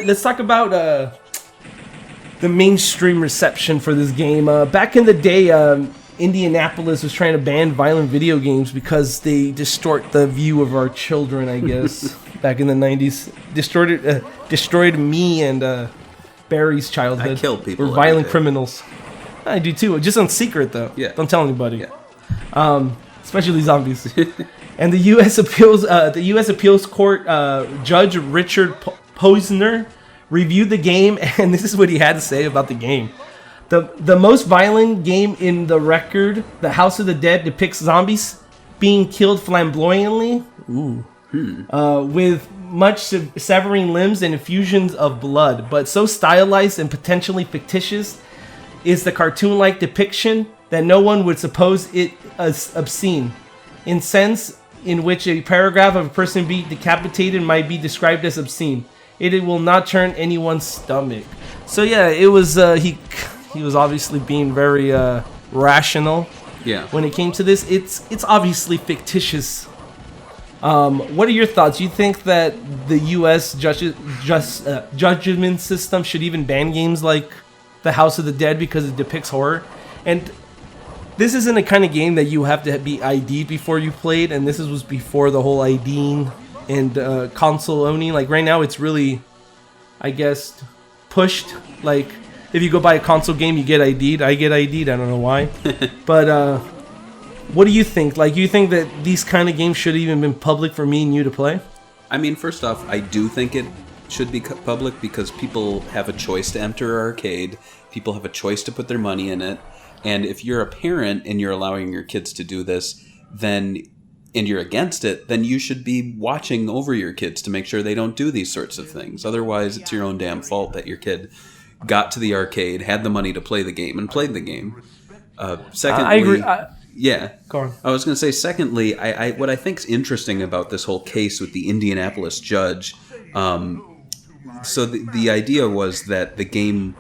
let's talk about the mainstream reception for this game. Back in the day, Indianapolis was trying to ban violent video games because they distort the view of our children, I guess. Back in the 90s. Destroyed me and Barry's childhood. I kill people. We're violent criminals. I do too. Just on secret, though. Yeah. Don't tell anybody. Yeah. Especially zombies. And the U.S. Appeals Court Judge Richard Posner reviewed the game, and this is what he had to say about the game. The most violent game in the record, The House of the Dead, depicts zombies being killed flamboyantly, with much severing limbs and effusions of blood. But so stylized and potentially fictitious is the cartoon-like depiction that no one would suppose it as obscene. In sense in which a paragraph of a person being decapitated might be described as obscene. It will not turn anyone's stomach. So yeah, it was he was obviously being very rational. Yeah. When it came to this, it's obviously fictitious. What are your thoughts? You think that the U.S. judgment system should even ban games like The House of the Dead because it depicts horror? And this isn't a kind of game that you have to be ID'd before you played, and this was before the whole IDing and console owning. Like right now, it's really, I guess, pushed. Like if you go buy a console game, you get ID'd. I get ID'd. I don't know why, but what do you think? Like, you think that these kind of games should have even been public for me and you to play? I mean, first off, I do think it should be public because people have a choice to enter an arcade. People have a choice to put their money in it. And if you're a parent and you're allowing your kids to do this, and you're against it, then you should be watching over your kids to make sure they don't do these sorts of things. Otherwise, it's your own damn fault that your kid got to the arcade, had the money to play the game, and played the game. Secondly, I agree. Yeah. Go on. I was going to say, secondly, I what I think's interesting about this whole case with the Indianapolis judge, so the idea was that the game,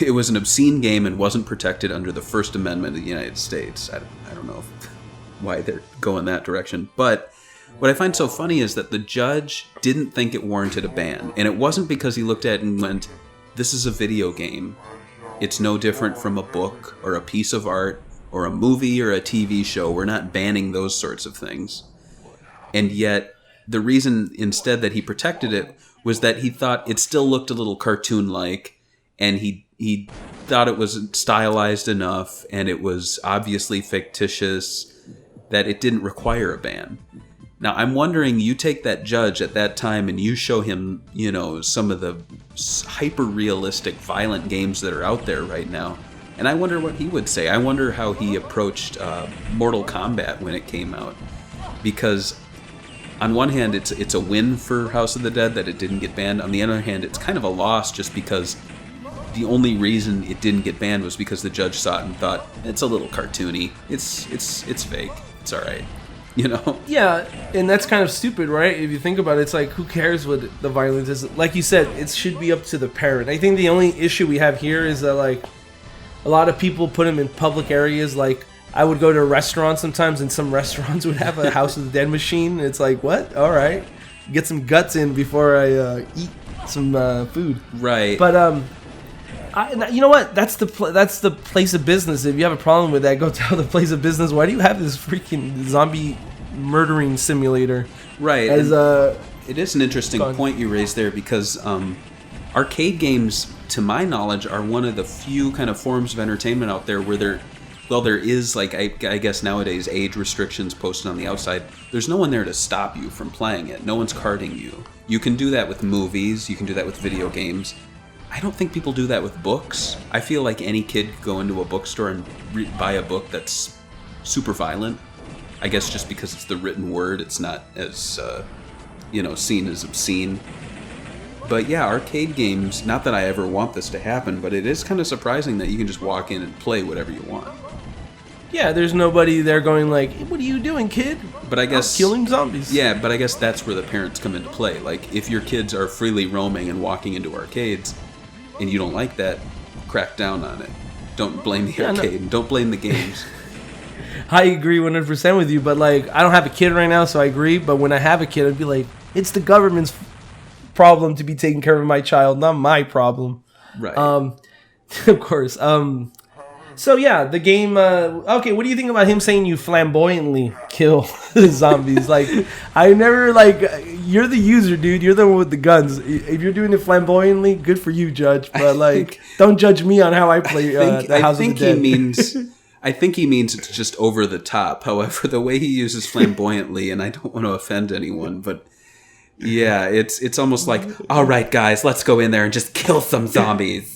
it was an obscene game and wasn't protected under the First Amendment of the United States. I don't know why they're going that direction. But what I find so funny is that the judge didn't think it warranted a ban. And it wasn't because he looked at it and went, this is a video game. It's no different from a book or a piece of art or a movie or a TV show. We're not banning those sorts of things. And yet, the reason instead that he protected it was that he thought it still looked a little cartoon-like, and he thought it was stylized enough, and it was obviously fictitious, that it didn't require a ban. Now, I'm wondering, you take that judge at that time and you show him, some of the hyper-realistic violent games that are out there right now, and I wonder what he would say. I wonder how he approached Mortal Kombat when it came out. Because on one hand, it's a win for House of the Dead that it didn't get banned. On the other hand, it's kind of a loss just because the only reason it didn't get banned was because the judge saw it and thought, it's a little cartoony. It's fake. It's all right. Yeah, and that's kind of stupid, right? If you think about it, it's like, who cares what the violence is? Like you said, it should be up to the parent. I think the only issue we have here is that, like, a lot of people put them in public areas. Like, I would go to a restaurant sometimes, and some restaurants would have a House of the Dead machine. And it's like, what? All right. Get some guts in before I eat some food. Right. But, you know what? That's the place of business. If you have a problem with that, go tell the place of business. Why do you have this freaking zombie murdering simulator? Right. As it is an interesting point you raised there because arcade games, to my knowledge, are one of the few kind of forms of entertainment out there where there is, like, I guess nowadays, age restrictions posted on the outside. There's no one there to stop you from playing it. No one's carding you. You can do that with movies. You can do that with video games. I don't think people do that with books. I feel like any kid could go into a bookstore and buy a book that's super violent. I guess just because it's the written word, it's not as, seen as obscene. But yeah, arcade games, not that I ever want this to happen, but it is kind of surprising that you can just walk in and play whatever you want. Yeah, there's nobody there going like, what are you doing, kid? But I guess I'm killing zombies. Yeah, but I guess that's where the parents come into play. Like, if your kids are freely roaming and walking into arcades, and you don't like that, crack down on it. Don't blame the arcade, and don't blame the games. I agree 100% with you, but, like, I don't have a kid right now, so I agree. But when I have a kid, I'd be like, it's the government's problem to be taking care of my child, not my problem. Right. Of course. So yeah, the game. Okay, what do you think about him saying you flamboyantly kill zombies? Like, I never like. You're the user, dude. You're the one with the guns. If you're doing it flamboyantly, good for you, Judge. But like, don't judge me on how I play the House of the Dead. I think he means it's just over the top. However, the way he uses flamboyantly, and I don't want to offend anyone, but yeah, it's almost like, all right, guys, let's go in there and just kill some zombies.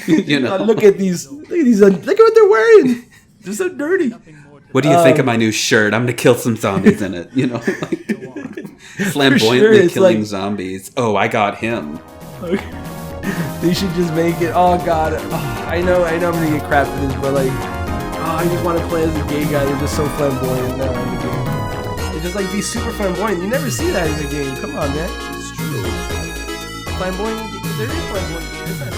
You know, look at these. Look at what they're wearing. They're so dirty. What do you think of my new shirt? I'm gonna kill some zombies in it. You know, like, flamboyantly killing zombies. Oh, I got him. They should just make it. Oh God, I know I'm gonna get crap for this, but like, I just want to play as a gay guy. They're just so flamboyant now in the game. They just like be super flamboyant. You never see that in the game. Come on, man. It's true. Flamboyant. There is flamboyant. It's not,